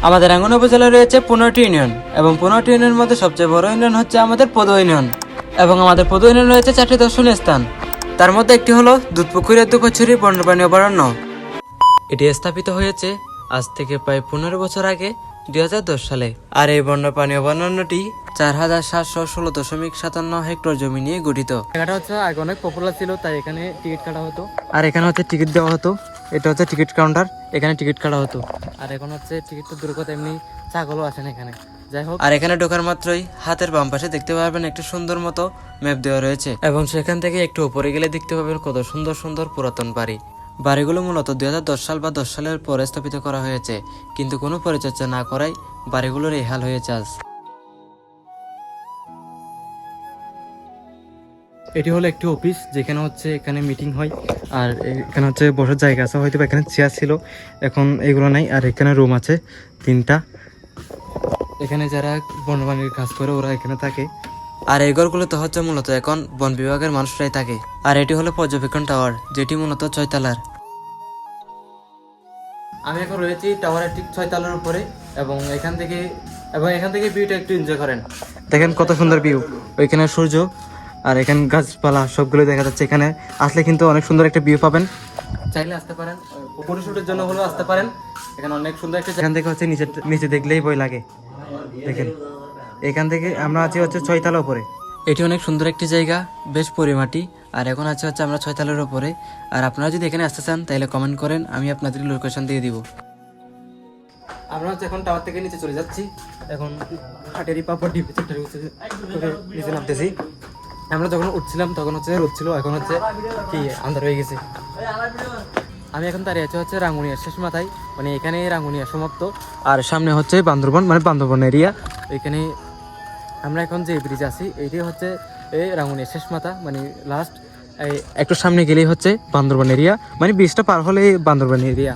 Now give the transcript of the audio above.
আমাদের রাঙ্গুনিয়া উপজেলায় রয়েছে 15টি ইউনিয়ন এবং 15টি ইউনিয়নের মধ্যে সবচেয়ে বড় ইউনিয়ন হচ্ছে আমাদের পৌর ইউনিয়ন এবং আমাদের পৌর ইউনিয়ন রয়েছে 4টি দর্শনীয় স্থান। তার মধ্যে একটি হলো দুধপুকুরিয়া দুকছড়ি বন্যপ্রাণী অভয়ারণ্য। এটি স্থাপিত হয়েছে আজ থেকে প্রায় 15 বছর আগে 2010 সালে। আর এই বন্যপ্রাণী অভয়ারণ্যটি 4716.57 হেক্টর জমি নিয়ে গঠিত। জায়গাটা হচ্ছে আগে অনেক পপুলার ছিল, তাই এখানে টিকিট কাটা হতো। আর এখানে হচ্ছে টিকিট দেওয়া হতো, এটা হচ্ছে টিকিট কাউন্টার, এখানে টিকিট কাটা হতো। আর এখন হচ্ছে টিকিট তো দূর কথা, এমনি ছাগলও আসেন এখানে। যাই হোক, আর এখানে ঢোকার মাত্রই হাতের বাম পাশে দেখতে পারবেন একটা সুন্দর মতো ম্যাপ দেওয়া রয়েছে এবং সেখান থেকে একটু উপরে গেলে দেখতে পাবেন কত সুন্দর সুন্দর পুরাতন বাড়ি। বাড়িগুলো মূলত 2010 সাল বা 10 সালের পরে স্থাপিত করা হয়েছে, কিন্তু কোনো পরিচর্যা না করায় বাড়িগুলোর এই হাল হয়েছে আজ। এটি হলো একটি অফিস, যেখানে হচ্ছে এখানে মিটিং হয়। আর এখানে হচ্ছে বসার জায়গা আছে, হয়তো এখানে চেয়ার ছিল, এখন এগুলো নাই। আর এখানে রুম আছে 3টা। এখানে যারা বনবাণীর কাজ করে ওরা এখানে থাকে। আর এই ঘরগুলোতে হচ্ছে মূলত এখন বন বিভাগের মানুষরাই থাকে। আর এটি হলো পর্যবেক্ষণ টাওয়ার, যেটি মূলত 6 তলার। আমি এখন রয়েছি টাওয়ারের ঠিক 6 তলার উপরে এবং এখান থেকে ভিউটা একটু এনজয় করেন। দেখেন কত সুন্দর ভিউ, ওইখানে সূর্য আর এখানে গাছপালা সবগুলো দেখা যাচ্ছে। এখানে আসলে কিন্তু অনেক সুন্দর একটা ভিউ পাবেন। চাইলে আসতে পারেন, ফটোশুটের জন্য হলেও আসতে পারেন। এখানে অনেক সুন্দর একটা এখান থেকে হচ্ছে নিচে দেখলেই ভয় লাগে। দেখেন এখান থেকে আমরা আছি হচ্ছে 6 তলা উপরে। এটি অনেক সুন্দর একটি জায়গা, বেশ পরিমাটি। আর এখন আছে হচ্ছে আমরা 6 তলার উপরে। আর আপনারা যদি এখানে আসতে চান তাহলে কমেন্ট করেন, আমি আপনাদের লোকেশন দিয়ে দিব। আমরা হচ্ছে এখন টাওয়ার থেকে নিচে চলে যাচ্ছি। এখন হাটেরই পাপড় ডিপে নিচে নামতেছি। আমরা যখন উঠছিলাম তখন হচ্ছে রোদ ছিল, এখন হচ্ছে কি আন্ধার হয়ে গেছে। আমি এখন দাঁড়িয়ে আছি হচ্ছে রাঙ্গুনিয়ার শেষ মাথায়, মানে এখানে রাঙ্গুনিয়া সমাপ্ত। আর সামনে হচ্ছে বান্দরবন, মানে বান্দরবন এরিয়া। এখানে আমরা এখন যে ব্রিজ আছি এইটাই হচ্ছে এই রাঙ্গুনিয়ার শেষ মাথা, মানে লাস্ট। একটু সামনে গেলেই হচ্ছে বান্দরবন এরিয়া, মানে ব্রিজটা পার হলে বান্দরবন এরিয়া।